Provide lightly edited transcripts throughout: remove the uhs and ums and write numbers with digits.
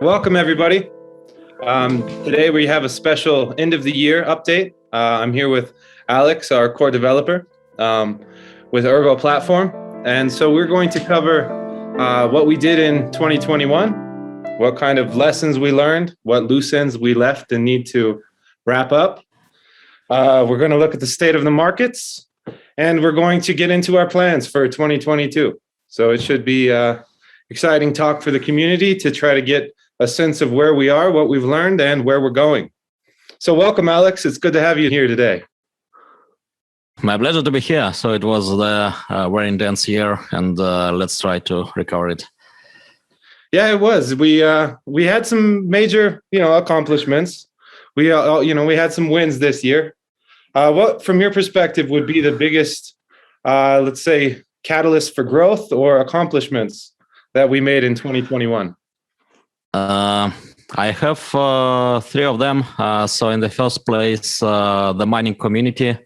Welcome, everybody. Today we have a special end of the year update. I'm here with Alex, our core developer with Ergo platform. And so we're going to cover what we did in 2021, what kind of lessons we learned, what loose ends we left and need to wrap up. We're going to look at the state of the markets, and we're going to get into our plans for 2022. So it should be exciting talk for the community to try to get a sense of where we are, what we've learned, and where we're going. So welcome, Alex. It's good to have you here today. My pleasure to be here. So it was a very intense year, and let's try to recover it. Yeah, it was. We had some major, accomplishments. We had some wins this year. What, from your perspective, would be the biggest, let's say, catalyst for growth or accomplishments that we made in 2021? I have three of them. So in the first place, the mining community,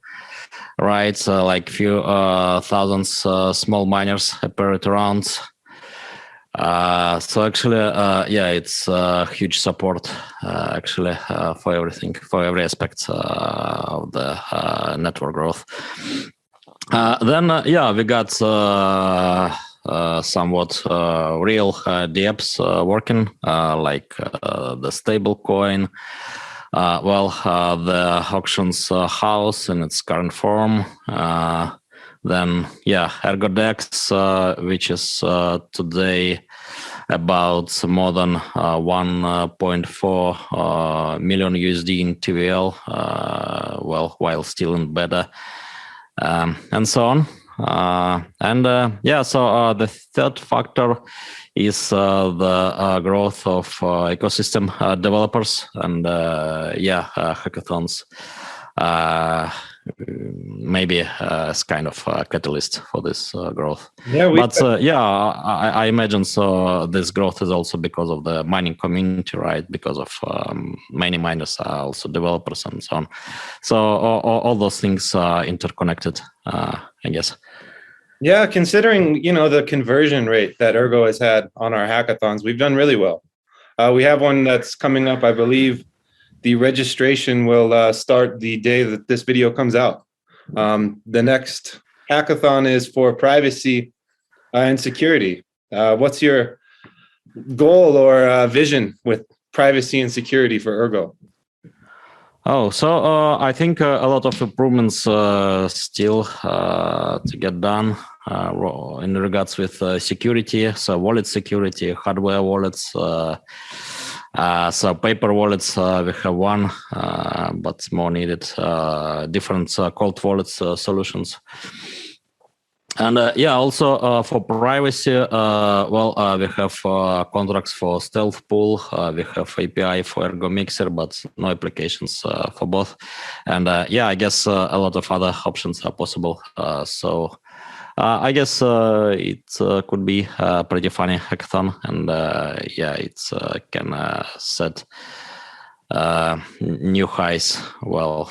right? So like few thousands small miners appeared around. So actually, it's huge support actually for everything, for every aspect of the network growth. Then we got somewhat real dApps working, like the stable coin, the auctions house in its current form, then ErgoDex, which is today about more than 1.4 million USD in TVL, while still in beta, and so on. So the third factor is the growth of ecosystem developers, and hackathons maybe as kind of a catalyst for this growth. I imagine so. This growth is also because of the mining community, right? Because of many miners are also developers and so on. So all those things are interconnected, I guess. Yeah, considering the conversion rate that Ergo has had on our hackathons, we've done really well. We have one that's coming up, I believe. The registration will start the day that this video comes out. The next hackathon is for privacy and security. What's your goal or vision with privacy and security for Ergo? So I think a lot of improvements still to get done in regards with security, so wallet security, hardware wallets. So paper wallets, we have one, but more needed, different cold wallets solutions. And also for privacy, we have contracts for Stealth Pool, we have API for Ergo Mixer, but no applications for both. And I guess a lot of other options are possible. So I guess it could be a pretty funny hackathon, and it can set new highs for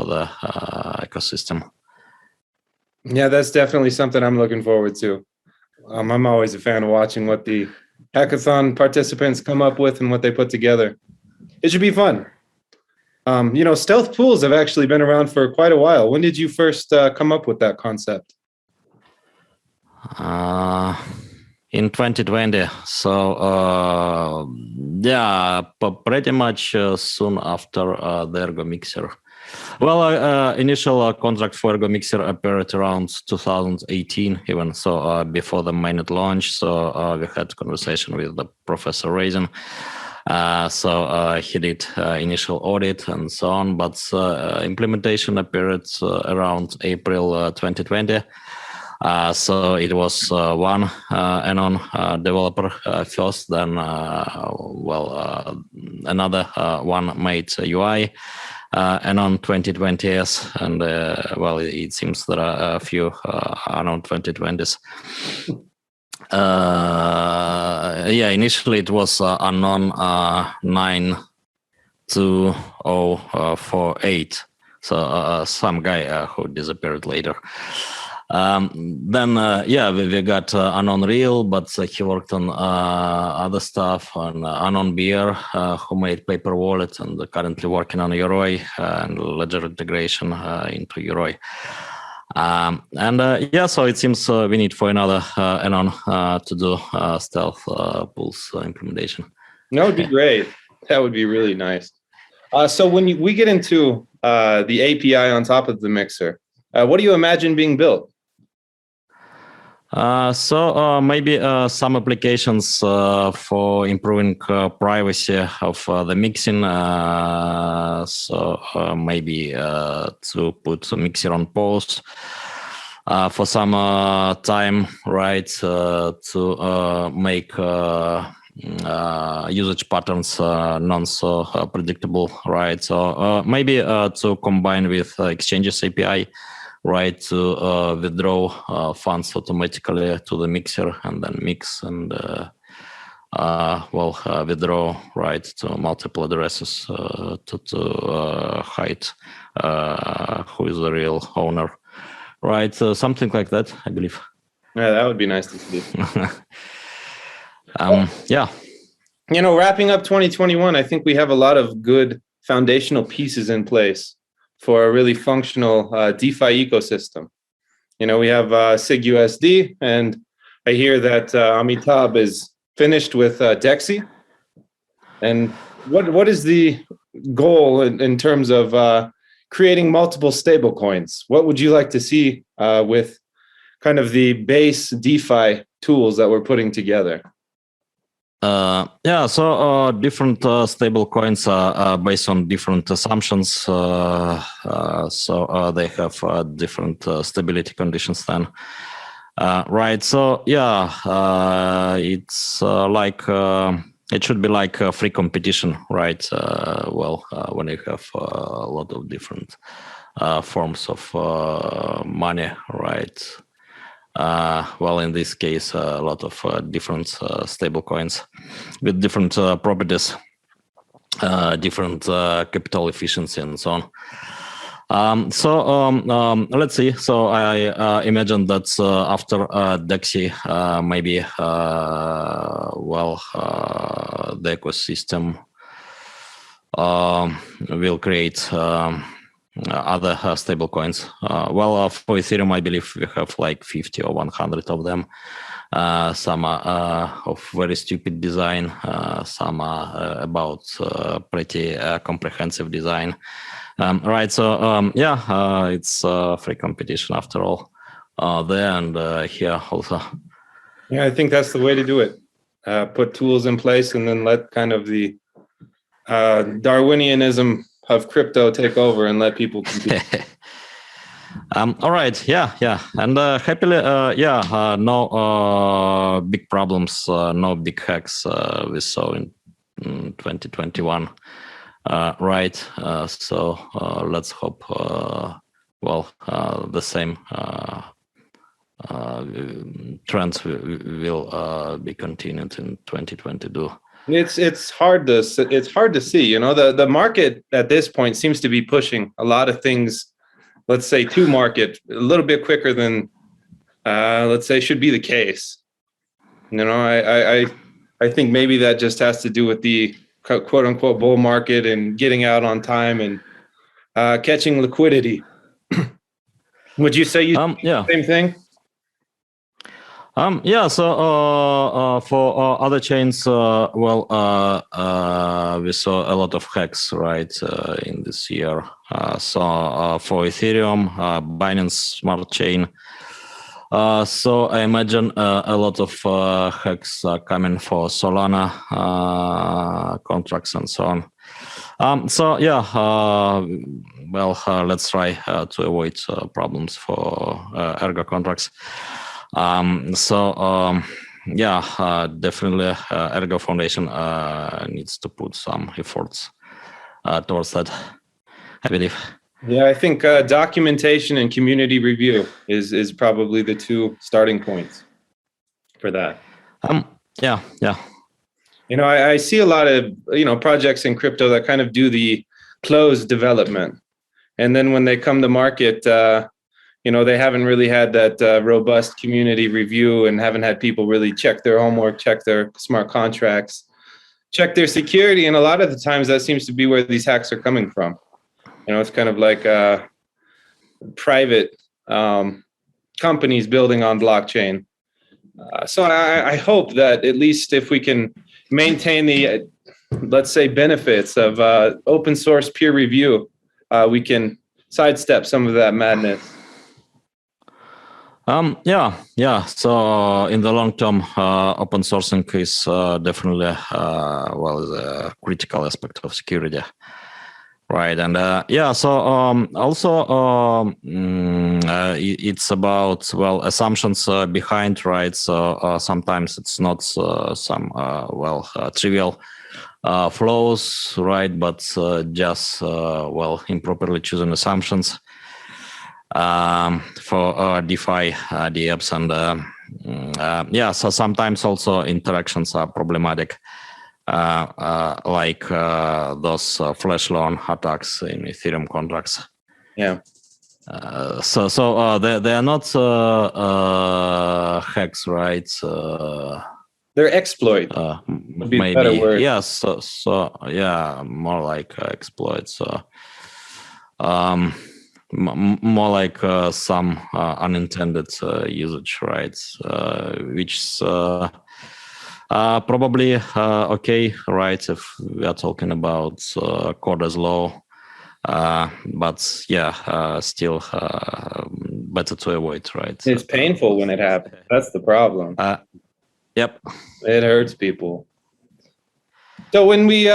the ecosystem. Yeah, that's definitely something I'm looking forward to. I'm always a fan of watching what the hackathon participants come up with and what they put together. It should be fun. Stealth pools have actually been around for quite a while. When did you first come up with that concept? In 2020. So pretty much soon after the Ergo Mixer. Initial contract for Ergo Mixer appeared around 2018, even so before the mainnet launch. So we had conversation with the Professor Raisin. He did initial audit and so on, but implementation appeared around April 2020. So it was one Anon developer first, then another one made UI. Anon 2020s, and it seems there are a few Anon 2020s. Initially it was Anon 92048. So some guy who disappeared later. Then we got Unknown Real, but he worked on other stuff, on Unknown Beer, who made Paper Wallet, and currently working on Yoroi and ledger integration into Yoroi. So it seems we need for another Anon to do stealth pools implementation. That would be great. That would be really nice. So when we get into the API on top of the mixer, what do you imagine being built? Maybe some applications for improving privacy of the mixing. Maybe to put a mixer on pause for some time, right? To make usage patterns non so predictable, right? So maybe to combine with Exchanges API, right, to withdraw funds automatically to the mixer and then mix and withdraw, right, to multiple addresses to hide who is the real owner, right? Something like that, I believe. Yeah, that would be nice to see. Yeah. You know, wrapping up 2021, I think we have a lot of good foundational pieces in place for a really functional DeFi ecosystem. You know, we have SigUSD, and I hear that Amitabh is finished with Dexy. And what is the goal in terms of creating multiple stable coins? What would you like to see with kind of the base DeFi tools that we're putting together? Different stable coins are based on different assumptions. They have different stability conditions then. Right. So, it's like it should be like a free competition, right? When you have a lot of different forms of money, right? In this case, a lot of different stable coins with different properties, different capital efficiency, and so on. Let's see. So I imagine that after Dexy, maybe the ecosystem will create other stable coins. For Ethereum, I believe we have like 50 or 100 of them. Some are of very stupid design. Some are about pretty comprehensive design. Right. So it's free competition after all. There and here also. Yeah, I think that's the way to do it. Put tools in place and then let kind of the Darwinianism of crypto take over and let people compete. All right. Yeah. And happily, no big problems, no big hacks we saw in 2021. Right. Let's hope, the same trends will be continued in 2022. It's hard to see. You know, the market at this point seems to be pushing a lot of things, let's say, to market a little bit quicker than let's say should be the case. You know, I think maybe that just has to do with the quote unquote bull market and getting out on time and catching liquidity. Would you say the same thing? For other chains, we saw a lot of hacks, right, in this year. For Ethereum, Binance Smart Chain, so I imagine a lot of hacks are coming for Solana contracts and so on. Let's try to avoid problems for Ergo contracts. Definitely Ergo Foundation needs to put some efforts towards that, I believe. Yeah, I think documentation and community review is probably the two starting points for that. Yeah. You know, I see a lot of, projects in crypto that kind of do the closed development. And then when they come to market, they haven't really had that robust community review and haven't had people really check their homework, check their smart contracts, check their security. And a lot of the times that seems to be where these hacks are coming from. It's kind of like private companies building on blockchain. So I hope that at least if we can maintain the, let's say, benefits of open source peer review, we can sidestep some of that madness. Yeah. So in the long term, open sourcing is definitely a critical aspect of security, right? And so also it's about assumptions behind, right? So sometimes it's not some trivial flows, right? But just improperly chosen assumptions for DeFi dApps, and so sometimes also interactions are problematic, like those flash loan attacks in Ethereum contracts. Yeah. So they are not hacks, right? They're exploit. Maybe better word. Yes. So yeah, more like exploits. So more like some unintended usage, right? Which is probably okay, right? If we are talking about code as law, but still better to avoid, right? It's painful when it happens. That's the problem. Yep. It hurts people. So when we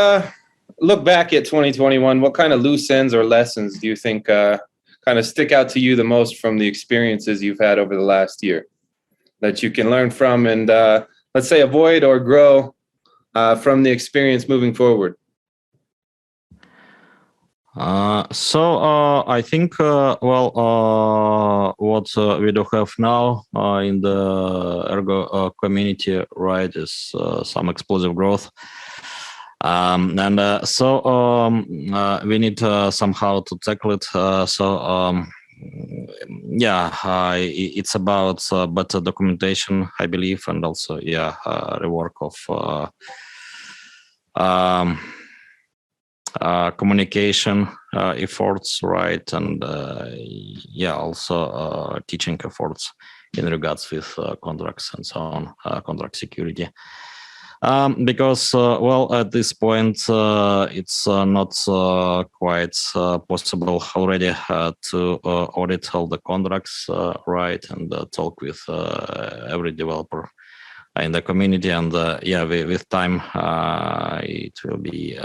look back at 2021, what kind of loose ends or lessons do you think kind of stick out to you the most from the experiences you've had over the last year that you can learn from and let's say avoid or grow from the experience moving forward? So I think what we do have now in the Ergo community, right, is some explosive growth. We need somehow to tackle it. It's about better documentation, I believe, and also rework of communication efforts, right, and also teaching efforts in regards with contracts and so on, contract security. Because at this point it's not quite possible already to audit all the contracts, right, and talk with every developer in the community, and with time it will be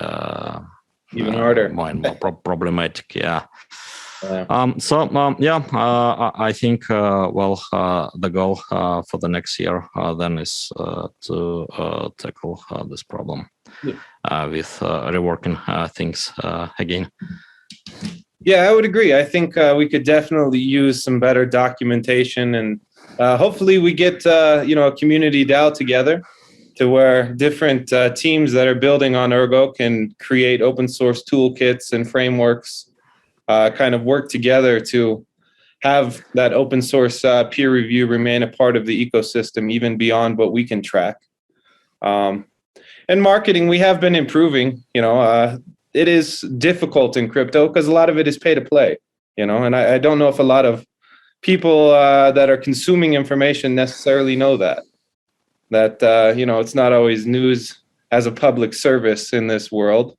even harder, more and more problematic. Yeah. I think the goal for the next year then is to tackle this problem with reworking things again. Yeah, I would agree. I think we could definitely use some better documentation, and hopefully we get a community DAO together to where different teams that are building on Ergo can create open source toolkits and frameworks, kind of work together to have that open source peer review remain a part of the ecosystem, even beyond what we can track. And marketing, we have been improving. It is difficult in crypto because a lot of it is pay to play, and I don't know if a lot of people that are consuming information necessarily know that it's not always news as a public service in this world.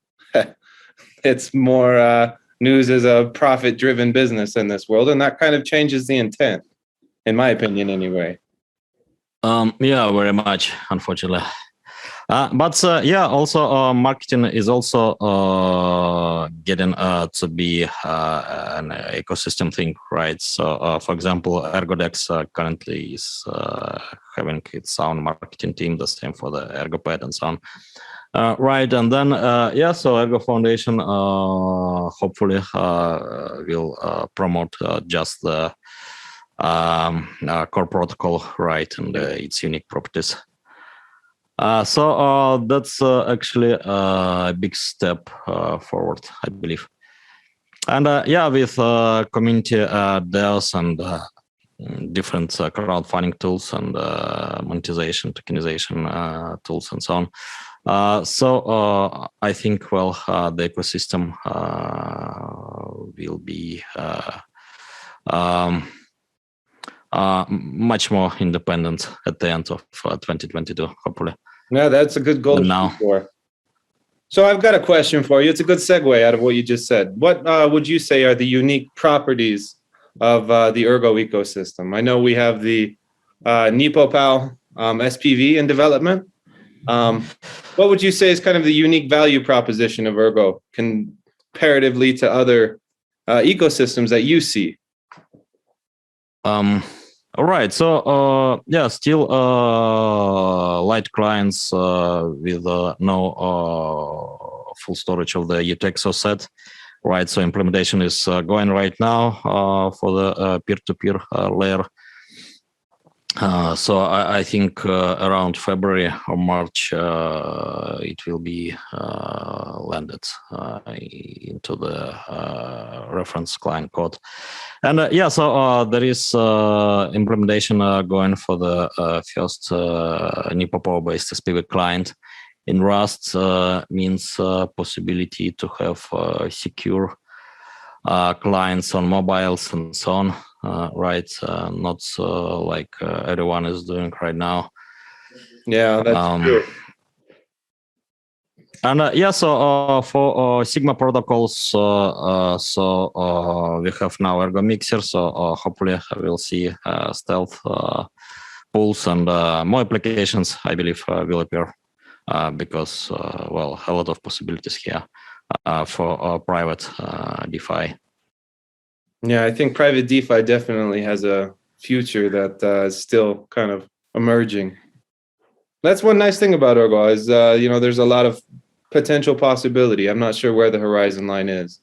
It's more news as a profit-driven business in this world, and that kind of changes the intent, in my opinion, anyway. Very much, unfortunately. Also marketing is also getting to be an ecosystem thing, right? So, for example, ErgoDex currently is having its own marketing team, the same for the ErgoPad and so on. Right, and then so Ergo Foundation hopefully will promote just the core protocol, right, and its unique properties. So that's actually a big step forward, I believe. And yeah, with community DAOs and different crowdfunding tools and monetization, tokenization tools and so on. So I think, well, the ecosystem will be much more independent at the end of 2022, hopefully. Yeah, that's a good goal to shoot for. So I've got a question for you. It's a good segue out of what you just said. What would you say are the unique properties of the Ergo ecosystem? I know we have the NepoPal SPV in development. What would you say is kind of the unique value proposition of Ergo comparatively to other ecosystems that you see? All right. So yeah, still light clients with no full storage of the UTXO set. Right. So implementation is going right now for the peer-to-peer layer. So I think around February or March it will be landed into the reference client code. And yeah, so there is implementation going for the first NepoPower-based SPV client in Rust. Means possibility to have secure clients on mobiles and so on. Right, not like everyone is doing right now. Yeah, that's true. And yeah, so for Sigma protocols, so we have now Ergo Mixer. So hopefully we'll see stealth pools and more applications, I believe, will appear because, well, a lot of possibilities here for private DeFi. Yeah, I think private DeFi definitely has a future that is still kind of emerging. That's one nice thing about Ergo is, you know, there's a lot of potential possibility. I'm not sure where the horizon line is.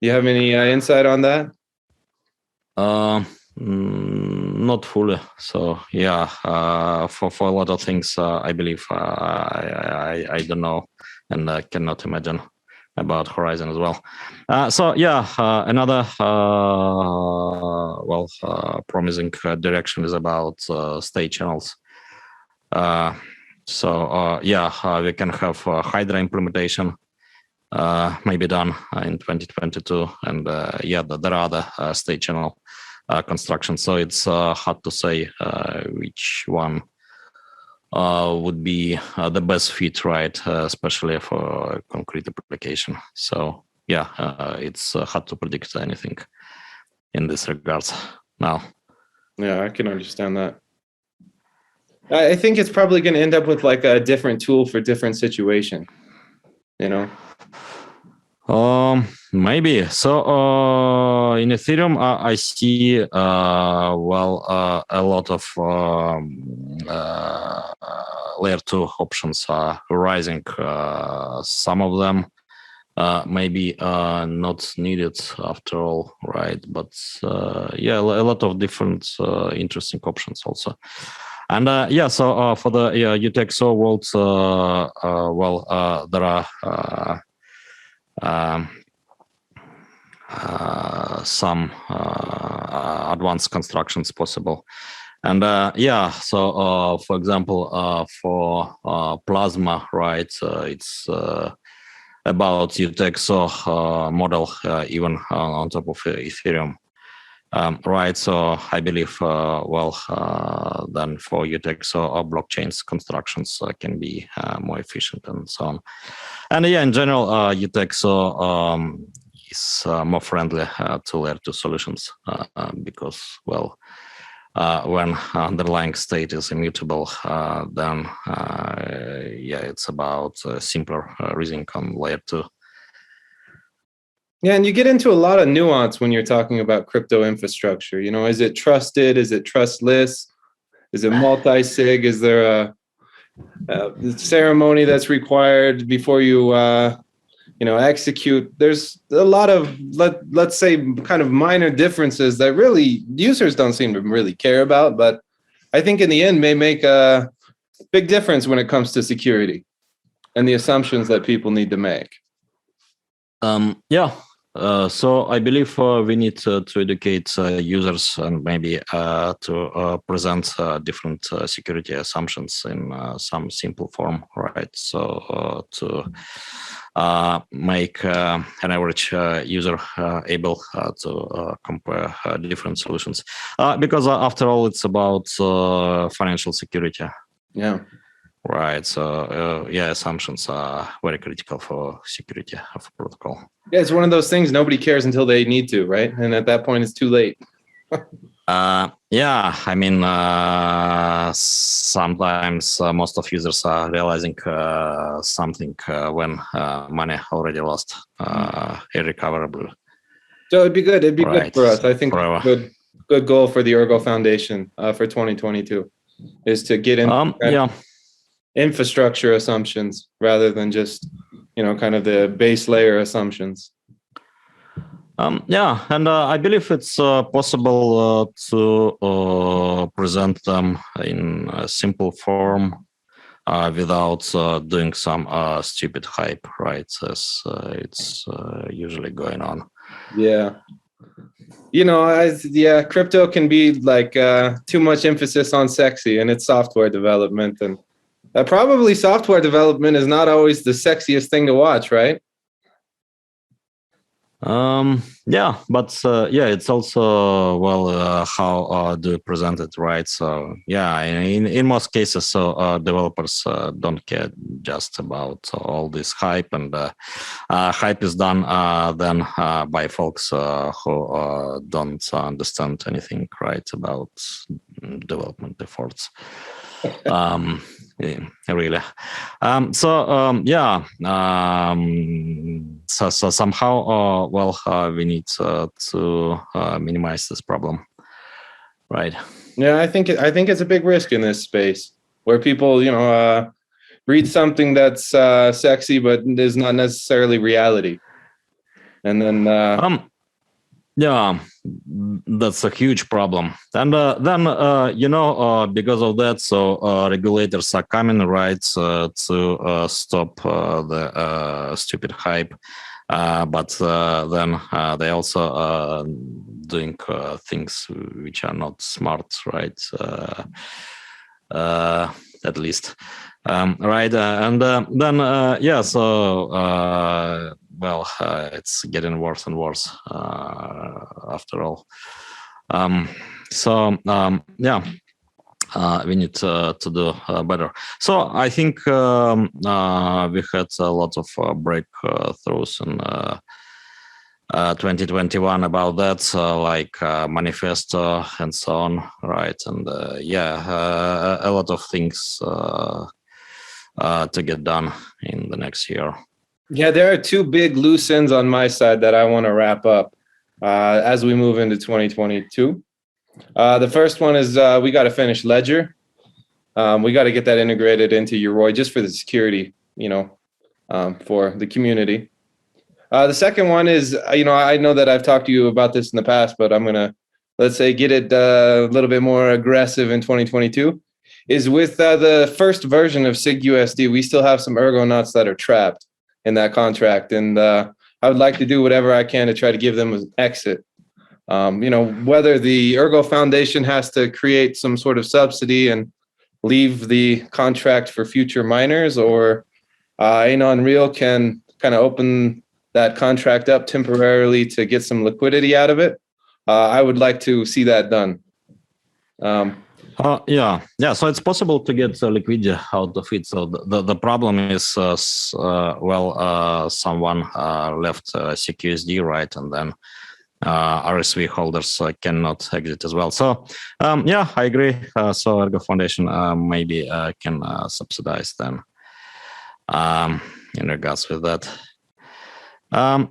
You have any insight on that? Not fully. So yeah, for a lot of things, I believe I don't know and cannot imagine about horizon as well. So yeah, another well promising direction is about state channels. So yeah, we can have Hydra implementation maybe done in 2022, and yeah, there are other state channel constructions. So it's hard to say which one would be the best fit, right? Especially for concrete application. So yeah, it's hard to predict anything in this regards now. Yeah, I can understand that. I think it's probably going to end up with like a different tool for different situation, you know? Maybe. So in Ethereum, I see well a lot of layer 2 options are rising. Some of them maybe not needed after all, right? But yeah, a lot of different interesting options also. And yeah, so for the UTXO world, well, there are some advanced constructions possible. And yeah, so for example, for Plasma, right, it's about UTXO model even on top of Ethereum. Right, so I believe, well, then for UTXO blockchains constructions can be more efficient and so on. And yeah, in general, UTXO is more friendly to layer 2 solutions because, well, when underlying state is immutable, then yeah, it's about simpler reasoning on layer 2. Yeah, and you get into a lot of nuance when you're talking about crypto infrastructure. You know, is it trusted? Is it trustless? Is it multi-sig? Is there a ceremony that's required before you, you know, execute? There's a lot of, let's say, kind of minor differences that really users don't seem to really care about, but I think in the end may make a big difference when it comes to security and the assumptions that people need to make. Yeah, So I believe we need to educate users and maybe to present different security assumptions in some simple form, right? So to make an average user able to compare different solutions, because after all, it's about financial security. Yeah. Right. So yeah, assumptions are very critical for security of protocol. Yeah, it's one of those things nobody cares until they need to, right? And at that point, it's too late. Yeah, I mean, sometimes most of users are realizing something when money already lost, irrecoverable. So it'd be good. It'd be good Right. for us. I think Forever. good goal for the Ergo Foundation for 2022 is to get into Yeah. infrastructure assumptions rather than just, kind of the base layer assumptions. Yeah, and I believe it's possible to present them in a simple form without doing some stupid hype, right? As it's usually going on. Yeah. Crypto can be like too much emphasis on sexy and its software development. And probably software development is not always the sexiest thing to watch, right? Yeah, but yeah, it's also how do you present it, right? So yeah, in most cases, so developers don't care just about all this hype, and hype is done then by folks who don't understand anything, right, about development efforts. Really. So somehow, we need to minimize this problem, right? Yeah, I think it's a big risk in this space where people, read something that's sexy but is not necessarily reality, and then yeah, that's a huge problem. And then, because of that, so regulators are coming, right, to stop the stupid hype. But then they also doing things which are not smart, right? At least. Right. And then, it's getting worse and worse after all. We need to do better. So I think we had a lot of breakthroughs in 2021 about that, like manifesto and so on, right? And a lot of things to get done in the next year. Yeah, there are two big loose ends on my side that I want to wrap up as we move into 2022. The first one is we got to finish Ledger. We got to get that integrated into Yoroi just for the security, for the community. The second one is, I know that I've talked to you about this in the past, but I'm going to, let's say, get it a little bit more aggressive in 2022, is with the first version of SigUSD, we still have some Ergonauts that are trapped in that contract. And I would like to do whatever I can to try to give them an exit. Whether the Ergo Foundation has to create some sort of subsidy and leave the contract for future miners, or Unreal can kind of open that contract up temporarily to get some liquidity out of it. I would like to see that done. Yeah. So it's possible to get liquidity out of it. So the problem is, someone left SigUSD, right, and then RSV holders cannot exit as well. So I agree. So Ergo Foundation maybe can subsidize them in regards with that. So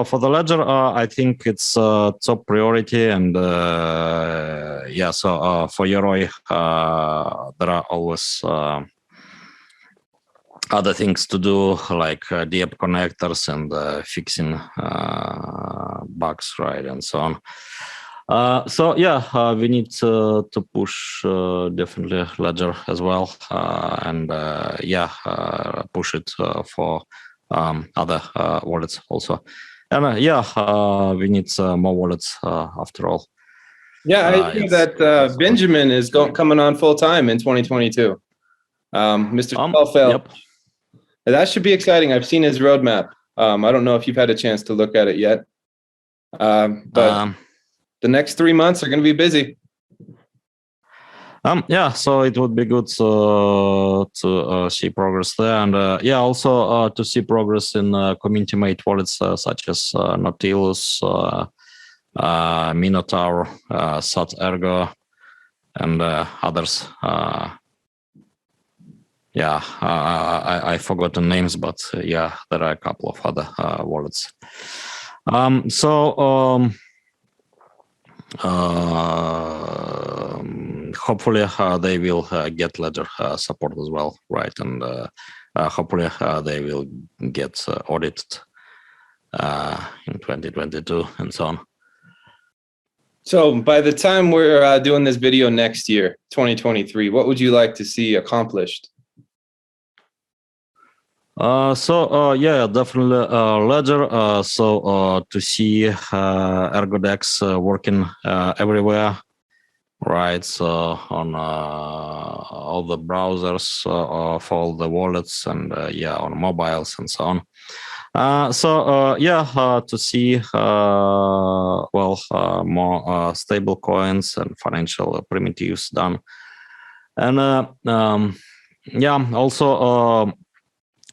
for the ledger, I think it's top priority, and so for Yoroi, there are always other things to do, like DApp connectors and fixing bugs, right, and so on. We need to push definitely Ledger as well, and push it for other wallets also. And we need more wallets after all. Yeah, I hear that Benjamin is coming on full time in 2022. Mr. Stahlfelge. Yep. That should be exciting. I've seen his roadmap. I don't know if you've had a chance to look at it yet, but the next 3 months are going to be busy. So it would be good to see progress there, and also to see progress in community-made wallets such as Nautilus, Minotaur, Sat Ergo, and others. I forgot the names, but there are a couple of other wallets. Hopefully they will get ledger support as well, right? And hopefully they will get audited in 2022 and so on. So by the time we're doing this video next year, 2023, what would you like to see accomplished? Definitely ledger. To see ErgoDex working everywhere, right? So on all the browsers for all the wallets and on mobiles and so on. To see more stable coins and financial primitives done, and also.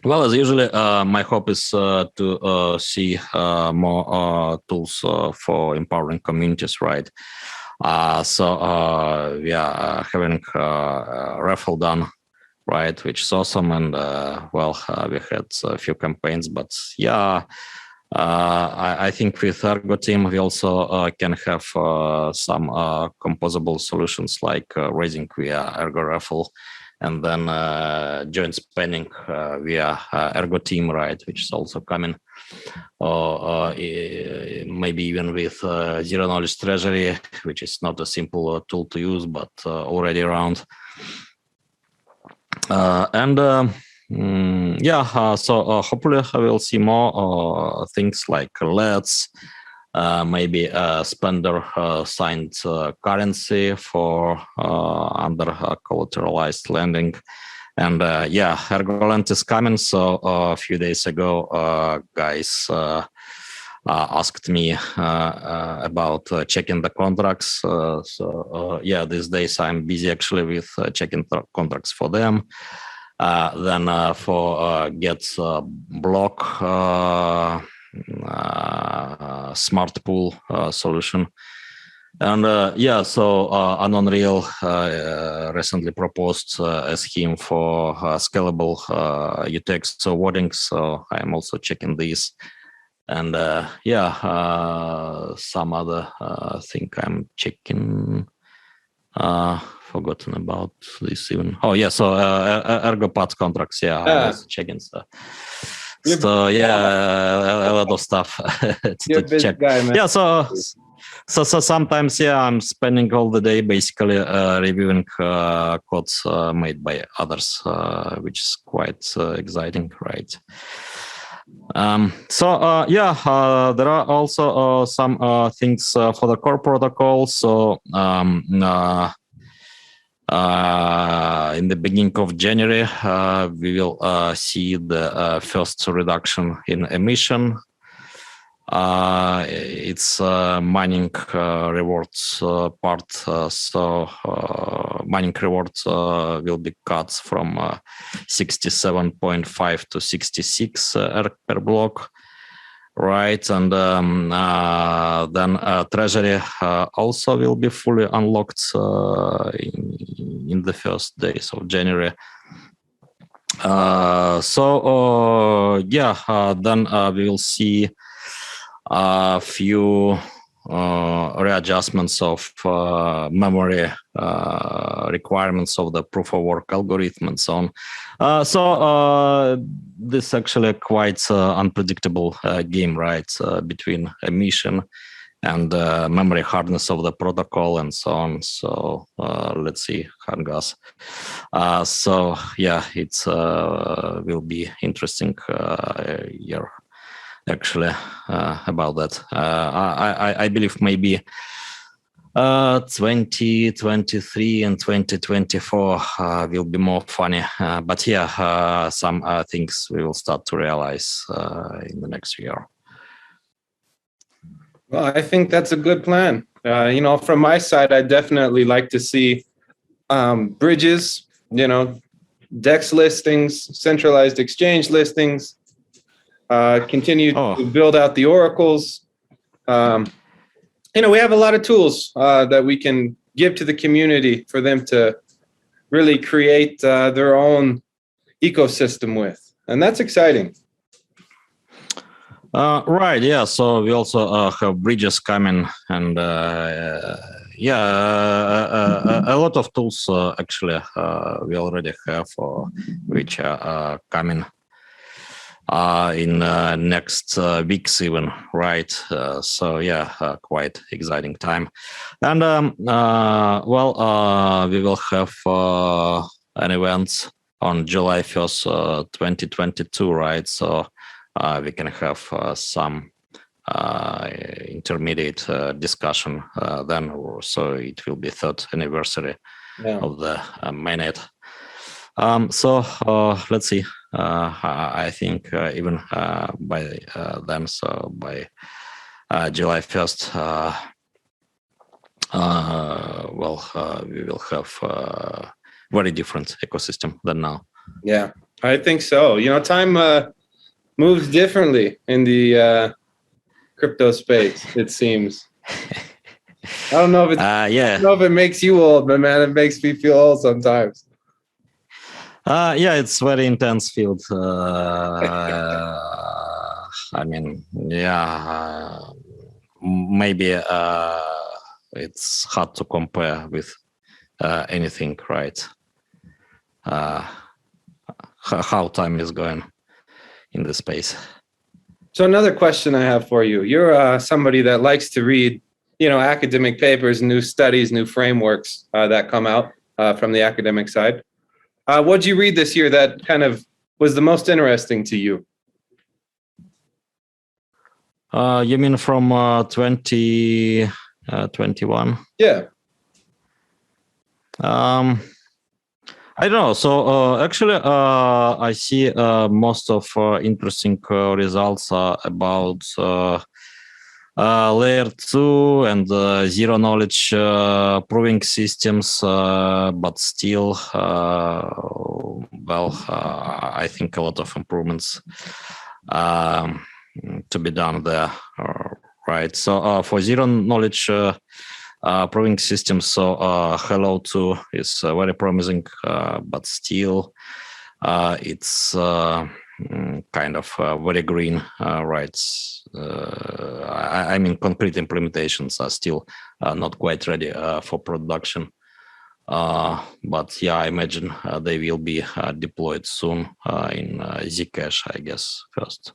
Well, as usually, my hope is to see more tools for empowering communities, right? We are having a raffle done, right, which is awesome, and we had a few campaigns, but I think with Ergo team we also can have some composable solutions like raising via Ergo raffle, and then joint spending via Ergo team, right, which is also coming, or maybe even with zero knowledge treasury, which is not a simple tool to use, but already around. Hopefully I will see more things like LEDs, maybe spender signed currency for under collateralized lending, and ErgoLand is coming. So a few days ago, guys asked me about checking the contracts. These days I'm busy actually with checking contracts for them. Then for get block smart pool solution, and Anon Real recently proposed a scheme for scalable UTX voting, so I'm also checking these, and some other thing I'm checking. Forgotten about this even. ErgoPath contracts. I was checking stuff. A lot of stuff to check. Guy, man. So sometimes I'm spending all the day basically reviewing codes made by others, which is quite exciting, right? There are also some things for the core protocol. So in the beginning of January, we will see the first reduction in emission. It's mining rewards part. Mining rewards will be cut from 67.5 to 66 ERC per block. Right, and then Treasury also will be fully unlocked in the first days of January. Then we will see a few readjustments of memory requirements of the proof of work algorithm and so on. This actually quite unpredictable game, right, between emission and memory hardness of the protocol and so on. So let's see how it goes. It will be interesting year actually about that. I believe maybe 2023 and 2024 will be more funny. But yeah, some things we will start to realize in the next year. Well, I think that's a good plan. From my side, I definitely like to see bridges, DEX listings, centralized exchange listings, continue to build out the oracles. We have a lot of tools that we can give to the community for them to really create their own ecosystem with. And that's exciting. Right, yeah. So we also have bridges coming, and a lot of tools actually we already have, which are coming in next weeks even, right? So yeah, quite exciting time. And we will have an event on July 1st, 2022, right? So we can have some intermediate discussion then. So it will be 3rd anniversary of the mainnet. So let's see. I think even by then, so by July 1st, we will have very different ecosystem than now. Yeah, I think so. Time moves differently in the crypto space, it seems. I don't know if it's, I don't know if it makes you old, but man, it makes me feel old sometimes. Yeah, it's very intense field. I mean, yeah, maybe it's hard to compare with anything, right? How time is going in the space. So another question I have for you. You're somebody that likes to read, academic papers, new studies, new frameworks that come out from the academic side. What'd you read this year that kind of was the most interesting to you? You mean from 2021? Yeah. I don't know. So actually, I see most of interesting results about layer 2 and zero knowledge proving systems, but still, I think a lot of improvements to be done there, right? So for zero knowledge proving systems, so Hello 2 is very promising, but still it's kind of very green, right? I mean, concrete implementations are still not quite ready for production. But yeah, I imagine they will be deployed soon in Zcash, I guess, first.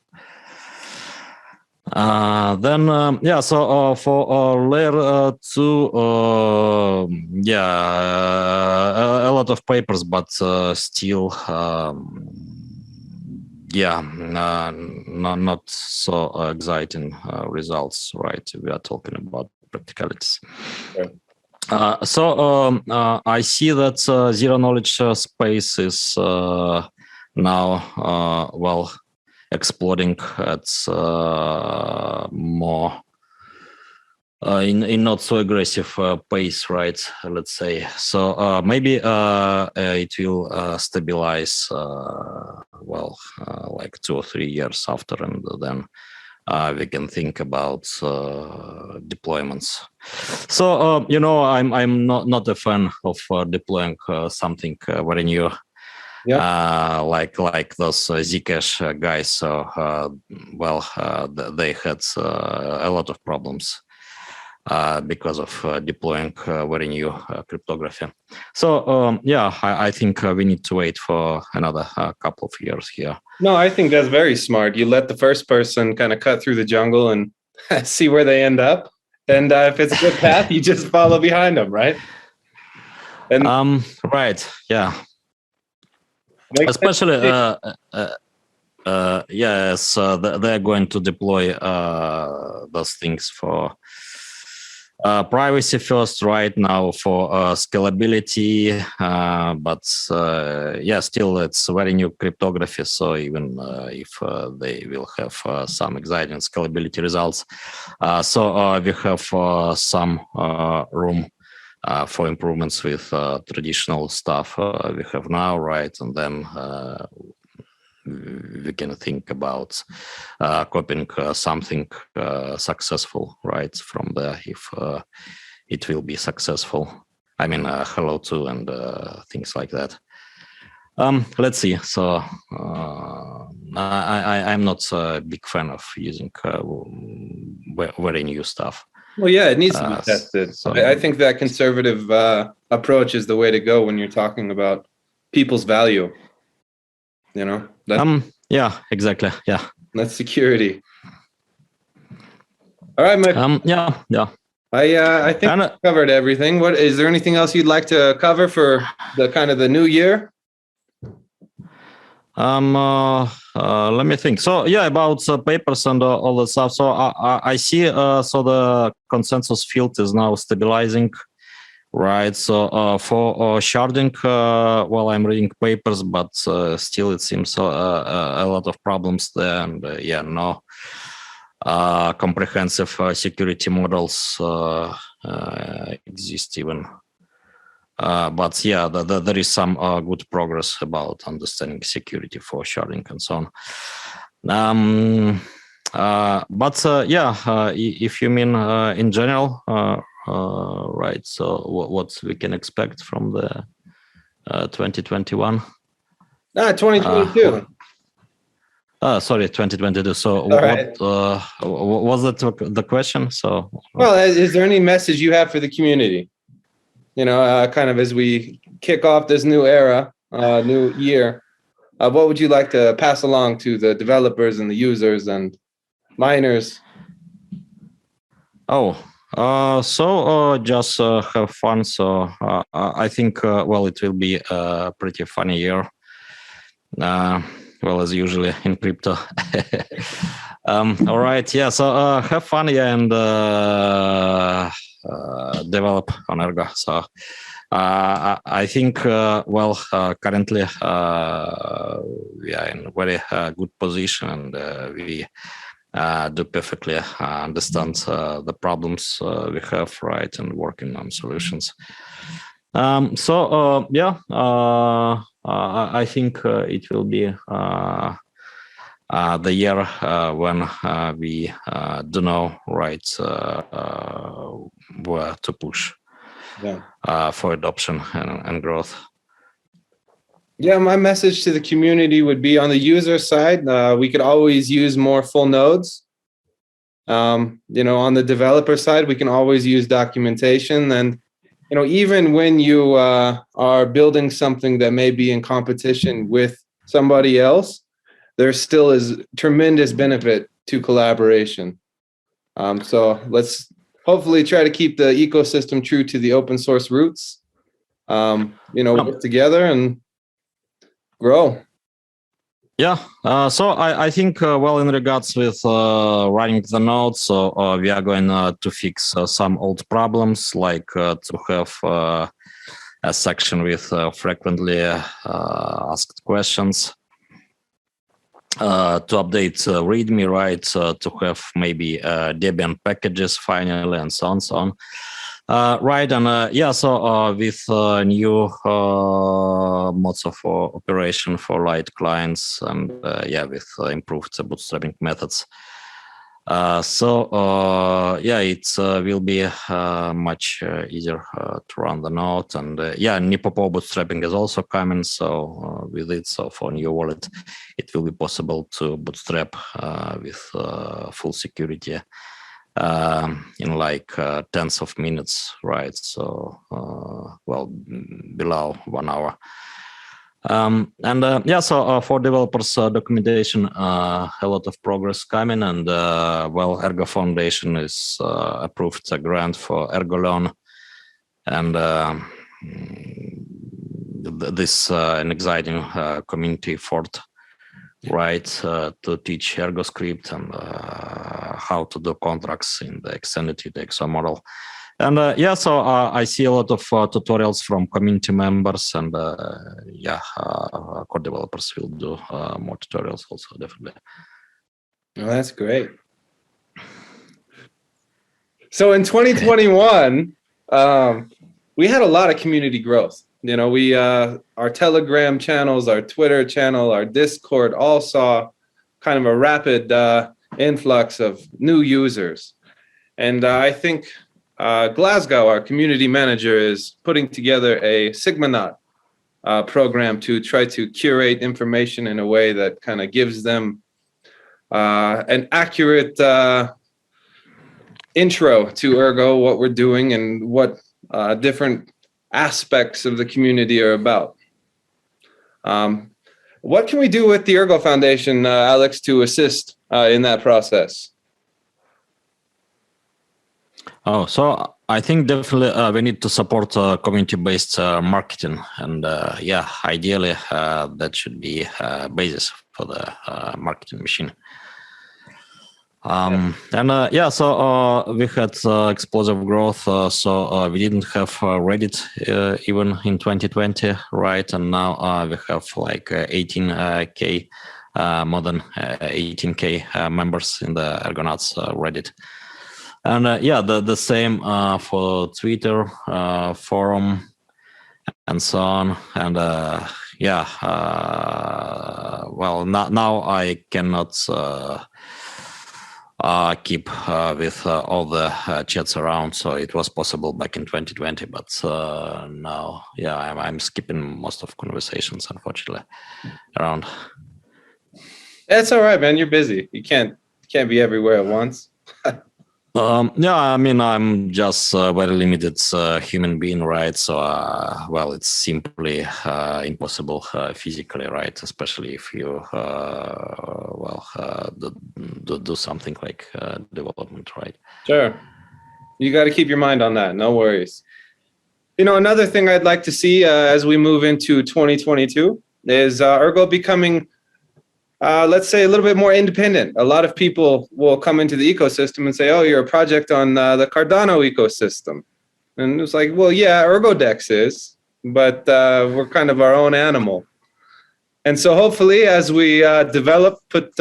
Then for layer 2, a lot of papers, but still not so exciting results, right? We are talking about practicalities. Okay. I see that zero knowledge space is now exploding at more in not so aggressive pace, right? Let's say. So maybe it will stabilize like 2 or 3 years after, and then we can think about deployments. So I'm not a fan of deploying something very new. Yeah. Like those Zcash guys. So they had a lot of problems because of deploying very new cryptography. So I think we need to wait for another couple of years here. No, I think that's very smart. You let the first person kind of cut through the jungle and see where they end up. And if it's a good path, you just follow behind them, right? And right, yeah. Especially Yes, they're going to deploy those things for privacy first right now for scalability, but yeah, still it's very new cryptography. So even if they will have some exciting scalability results, so we have some room for improvements with traditional stuff we have now, right? And then we can think about copying something successful, right, from there if it will be successful. I mean, hello to and things like that. Let's see. So I'm not a big fan of using very new stuff. Well, yeah, it needs to be tested. So I think that conservative approach is the way to go when you're talking about people's value. You know, yeah, exactly. Yeah, that's security. All right, Mike. Yeah. I think we covered everything. What is there anything else you'd like to cover for the kind of the new year? Let me think. So yeah, about papers and all that stuff. So I see. So the consensus field is now stabilizing, right? So for sharding, well, I'm reading papers, but still it seems a lot of problems there, and yeah, no comprehensive security models exist even. But yeah, there is some good progress about understanding security for sharding and so on. But yeah, if you mean in general, right? So what we can expect from the 2021? 2022. Sorry, 2022. So right. what was that the question? So well, is there any message you have for the community? You know, kind of as we kick off this new era, new year, what would you like to pass along to the developers and the users and miners? Oh, so just have fun. So I think, well, it will be a pretty funny year. Well, as usually in crypto. All right, yeah. So have fun, yeah, and develop on Ergo. So I think, well, currently we are in a very good position, and we do perfectly understand the problems we have, right, and working on solutions. So yeah, I think it will be the year when we do know, right, where to push for adoption and growth. Yeah, my message to the community would be on the user side, we could always use more full nodes. You know, on the developer side, we can always use documentation. And, you know, even when you are building something that may be in competition with somebody else, there still is tremendous benefit to collaboration. So let's hopefully try to keep the ecosystem true to the open source roots, you know, work together and grow. Yeah, so I think, well, in regards with running the nodes, so we are going to fix some old problems, like to have a section with frequently asked questions, to update README, right, to have maybe Debian packages finally, and so on. Right, and yeah, so with new modes of operation for light clients, and yeah, with improved bootstrapping methods. So yeah, it will be much easier to run the node, and yeah, Nipopo bootstrapping is also coming. So with it, so for new wallet, it will be possible to bootstrap with full security in like tens of minutes, right? So well, below 1 hour. And yeah, so for developers documentation, a lot of progress coming, and well, Ergo Foundation is approved a grant for Ergo loan, and this an exciting community effort right, to teach Ergo script and how to do contracts in the extended UTXO model. And so I see a lot of tutorials from community members, and core developers will do more tutorials also, definitely. Well, that's great. So in 2021, we had a lot of community growth. You know, we our Telegram channels, our Twitter channel, our Discord all saw kind of a rapid influx of new users. And I think Glasgow, our community manager, is putting together a Sigma program to try to curate information in a way that kind of gives them an accurate intro to Ergo, what we're doing, and what different aspects of the community are about. What can we do with the Ergo Foundation, Alex, to assist in that process? Oh, so I think definitely we need to support community-based marketing, and ideally that should be basis for the marketing machine. So we had explosive growth. So we didn't have Reddit even in 2020, right? And now we have like 18k, more than 18k members in the Ergonauts Reddit. And the same for Twitter, forum, and so on. And now I cannot keep with all the chats around. So it was possible back in 2020, but now, I'm skipping most of conversations, unfortunately, around. That's all right, man. You're busy. You can't be everywhere at once. I mean, I'm just a very limited human being, right? So, it's simply impossible physically, right? Especially if you, do something like development, right? Sure. You got to keep your mind on that. No worries. You know, another thing I'd like to see as we move into 2022 is Ergo becoming let's say a little bit more independent. A lot of people will come into the ecosystem and say, oh, you're a project on the Cardano ecosystem. And it's like, well, yeah, ErgoDex is, but we're kind of our own animal. And so hopefully as we develop, put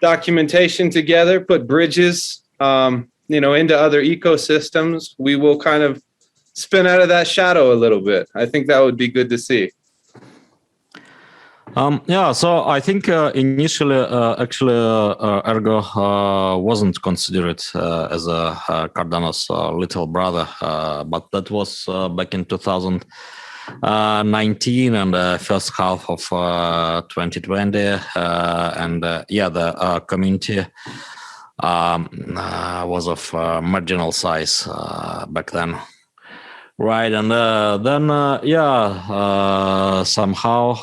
documentation together, put bridges, into other ecosystems, we will kind of spin out of that shadow a little bit. I think that would be good to see. So I think initially, Ergo wasn't considered as a Cardano's little brother, but that was back in 2019 and the first half of 2020, the community was of marginal size back then. Right, and then somehow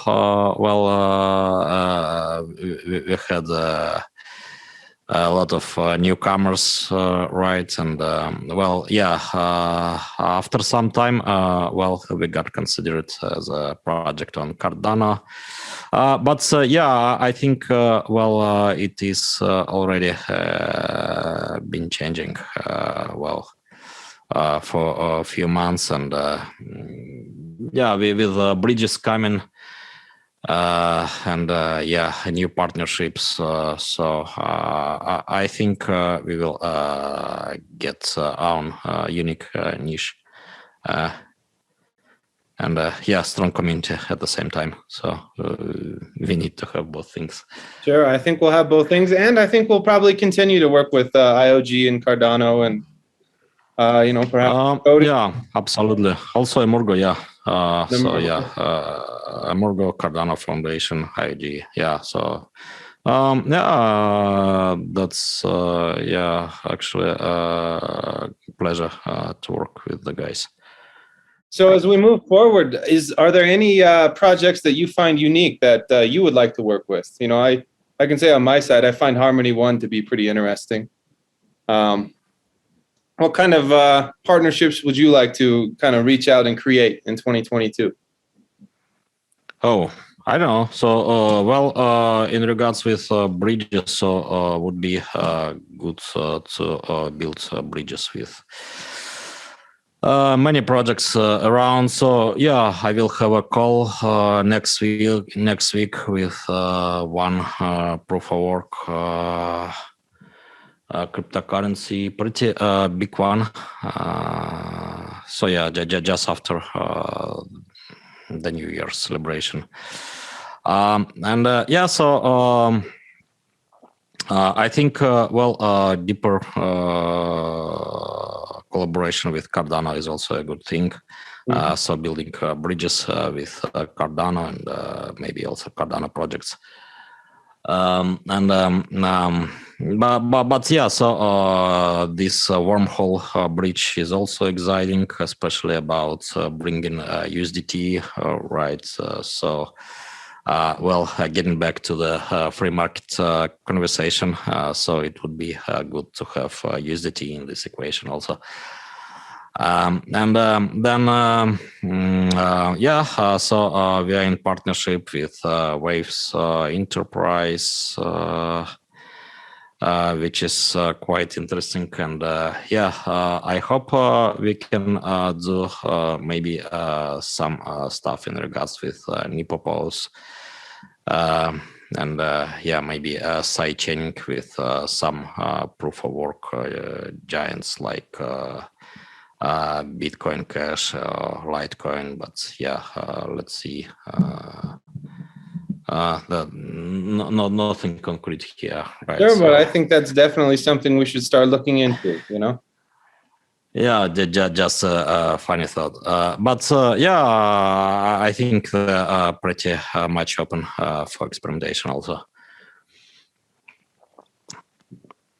we had a lot of newcomers, right? And after some time, we got considered as a project on Cardano. I think it is already been changing for a few months, and with bridges coming and new partnerships. I think we will get our unique niche and strong community at the same time. So we need to have both things. Sure, I think we'll have both things, and I think we'll probably continue to work with IOG and Cardano and. Perhaps. Absolutely. Also, Emorgo, Emorgo, Cardano Foundation, IOG, that's actually a pleasure to work with the guys. So as we move forward, are there any projects that you find unique that you would like to work with? You know, I can say on my side, I find Harmony One to be pretty interesting. What kind of partnerships would you like to kind of reach out and create in 2022? Oh, I don't know. So, in regards with bridges, so would be good to build bridges with many projects around. So, yeah, I will have a call next week. Next week with one proof of work cryptocurrency, pretty big one. So yeah, just after the New Year's celebration. I think deeper collaboration with Cardano is also a good thing. So building bridges with Cardano and maybe also Cardano projects. But yeah, so this wormhole bridge is also exciting, especially about bringing USDT, right? Getting back to the free market conversation, so it would be good to have USDT in this equation also. So we are in partnership with Waves Enterprise, which is quite interesting. And I hope we can do maybe some stuff in regards with Nipopos. Maybe side chaining with some proof of work giants like Bitcoin Cash or Litecoin, but let's see. Nothing concrete here, right? Sure, but I think that's definitely something we should start looking into, you know? Yeah, just a funny thought. I think they're pretty much open for experimentation also.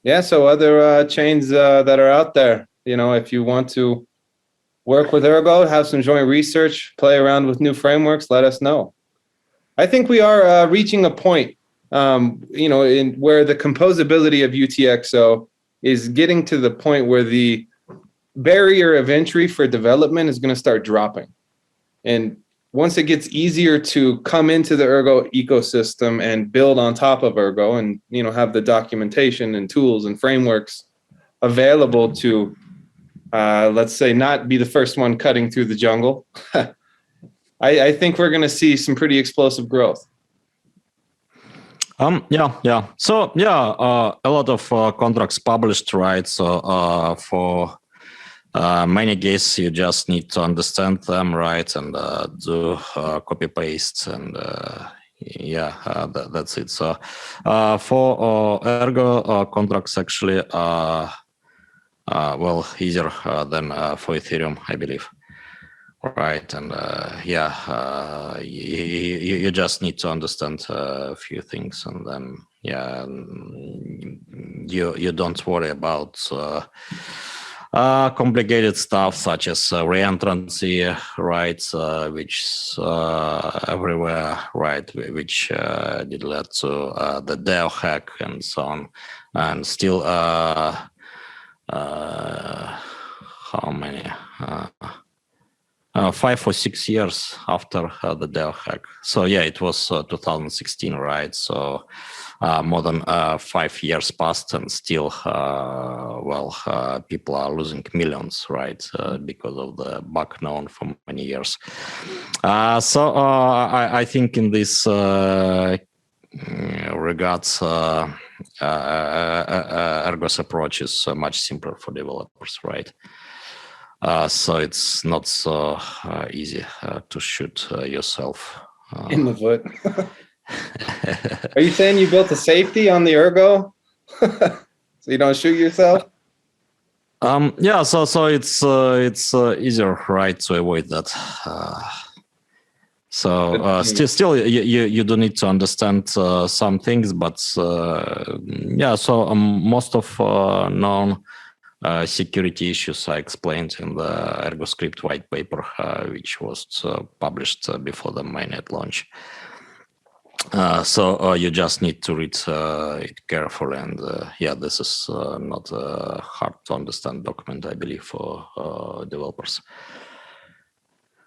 Yeah, so other chains that are out there, you know, if you want to work with Ergo, have some joint research, play around with new frameworks, let us know. I think we are reaching a point, in where the composability of UTXO is getting to the point where the barrier of entry for development is going to start dropping. And once it gets easier to come into the Ergo ecosystem and build on top of Ergo and, you know, have the documentation and tools and frameworks available to, let's say, not be the first one cutting through the jungle, I think we're going to see some pretty explosive growth. So a lot of contracts published, right? So for many cases, you just need to understand them, right, and do copy paste, and that's it. So for Ergo contracts, actually, easier than for Ethereum, I believe. Right, and you just need to understand a few things, and then you don't worry about complicated stuff such as reentrancy, right, which everywhere, right, which did lead to the ErgoHack and so on, and still how many? 5 or 6 years after the ErgoHack. So it was 2016, right? So more than 5 years passed, and still, people are losing millions, right? Because of the bug known for many years. I think in this regards, Ergo's approach is much simpler for developers, right? So it's not so easy to shoot yourself in the foot. Are you saying you built a safety on the Ergo so you don't shoot yourself? So it's easier, right, to avoid that. Still, you do need to understand some things, but most of known security issues I explained in the ErgoScript white paper, which was published before the mainnet launch. You just need to read it carefully, and this is not a hard to understand document, I believe, for developers.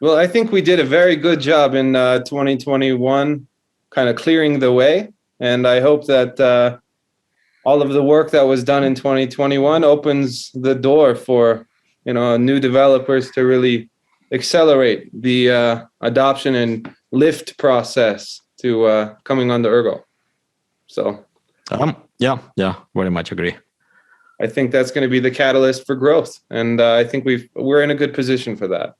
Well, I think we did a very good job in 2021, kind of clearing the way. And I hope that all of the work that was done in 2021 opens the door for, new developers to really accelerate the adoption and lift process to coming onto Ergo. So yeah, very much agree. I think that's going to be the catalyst for growth, and I think we're in a good position for that.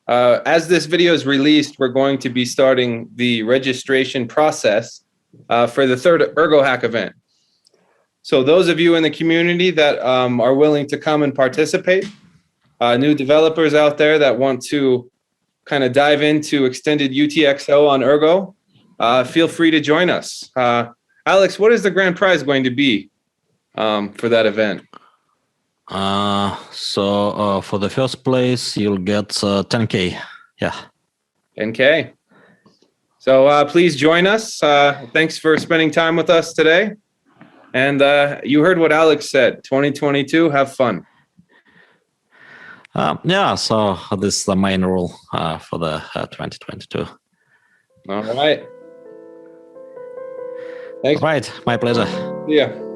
As this video is released, we're going to be starting the registration process for the third ErgoHack event. So those of you in the community that are willing to come and participate, new developers out there that want to kind of dive into extended UTXO on Ergo, feel free to join us. Alex, what is the grand prize going to be for that event? So for the first place, you'll get 10K. Yeah. 10K. So please join us. Thanks for spending time with us today. And you heard what Alex said, 2022, have fun. Yeah, so this is the main rule for the 2022. All right. Thanks. All right, my pleasure. See ya.